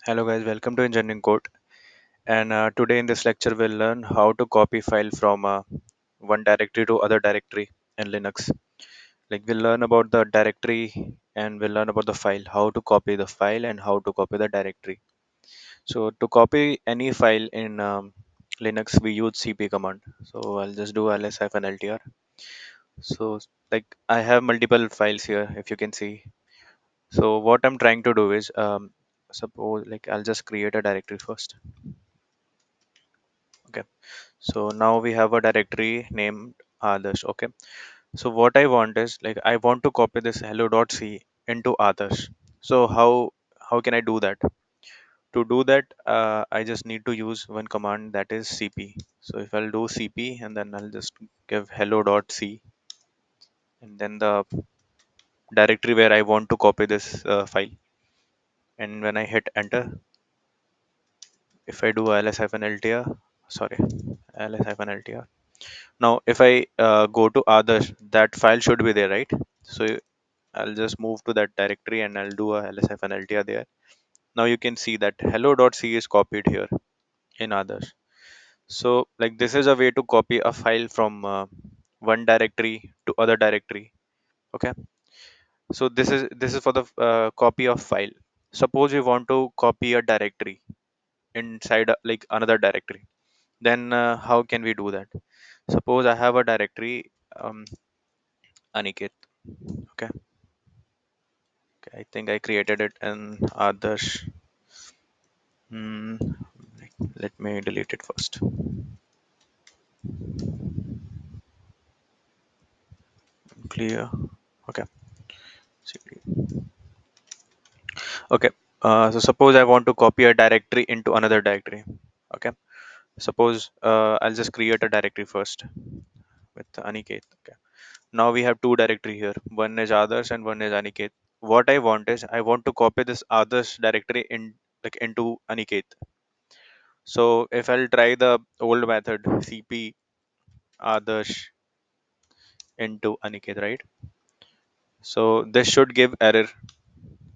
Hello guys, welcome to Engineering Code. And today in this lecture, we'll learn how to copy file from one directory to other directory in Linux. Like we'll learn about the directory and we'll learn about the file, how to copy the file and how to copy the directory. So to copy any file in Linux, we use cp command. So I'll just do ls-ltr. So like I have multiple files here, if you can see. So what I'm trying to do is, suppose like I'll just create a directory first. Okay. So now we have a directory named others. Okay. So what I want is like I want to copy this hello.c into others. So how can I do that? To do that, I just need to use one command, that is cp. So if I'll do cp and then I'll just give hello.c and then the directory where I want to copy this file. And when I hit enter, if I do ls-ltr, sorry, ls-ltr. Now, if I go to others, that file should be there, right? So I'll just move to that directory and I'll do a ls-ltr there. Now you can see that hello.c is copied here in others. So like this is a way to copy a file from one directory to other directory. Okay. So this is for the copy of file. Suppose we want to copy a directory inside like another directory. Then how can we do that? Suppose I have a directory, Aniket. Okay. Okay, I think I created it in others. Hmm, let me delete it first. Clear. Okay. Okay. So suppose I want to copy a directory into another directory. Okay. Suppose I'll just create a directory first with Aniket. Okay. Now we have two directory here. One is others and one is Aniket. What I want is I want to copy this others directory in like into Aniket. So if I'll try the old method cp others into Aniket, right? So this should give error.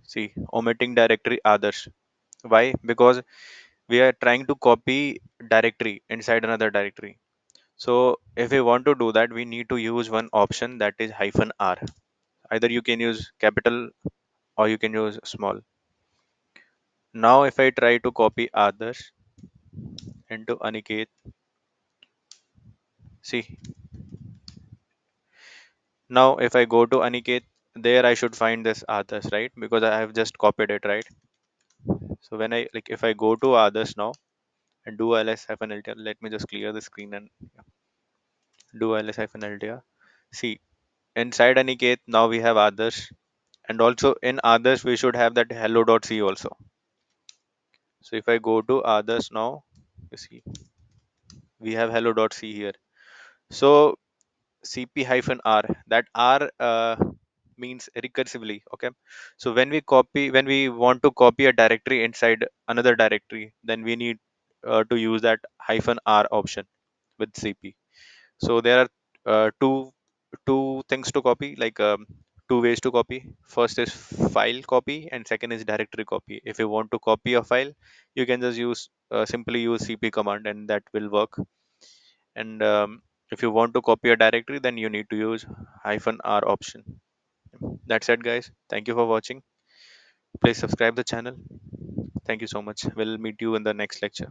See, omitting directory others. Why? Because we are trying to copy directory inside another directory. So if we want to do that, we need to use one option, that is -r. Either you can use capital or you can use small. Now if I try to copy others into Aniket, see, now if I go to Aniket, there I should find this others, right? Because I have just copied it, right? So when I like if I go to others now and do ls-ltr, let me just clear the screen and do ls-ltr. See, inside Aniket now we have others, and also in others we should have that hello.c also. So if I go to others now, you see we have hello.c here. So cp hyphen r, that r means recursively. Okay. So when we want to copy a directory inside another directory, then we need to use that -r option with cp. So there are two things to copy, like two ways to copy. First is file copy and second is directory copy. If you want to copy a file, you can just use simply use cp command and that will work. And if you want to copy a directory, then you need to use -r option. That's it, guys. Thank you for watching. Please subscribe the channel. Thank you so much. We'll meet you in the next lecture.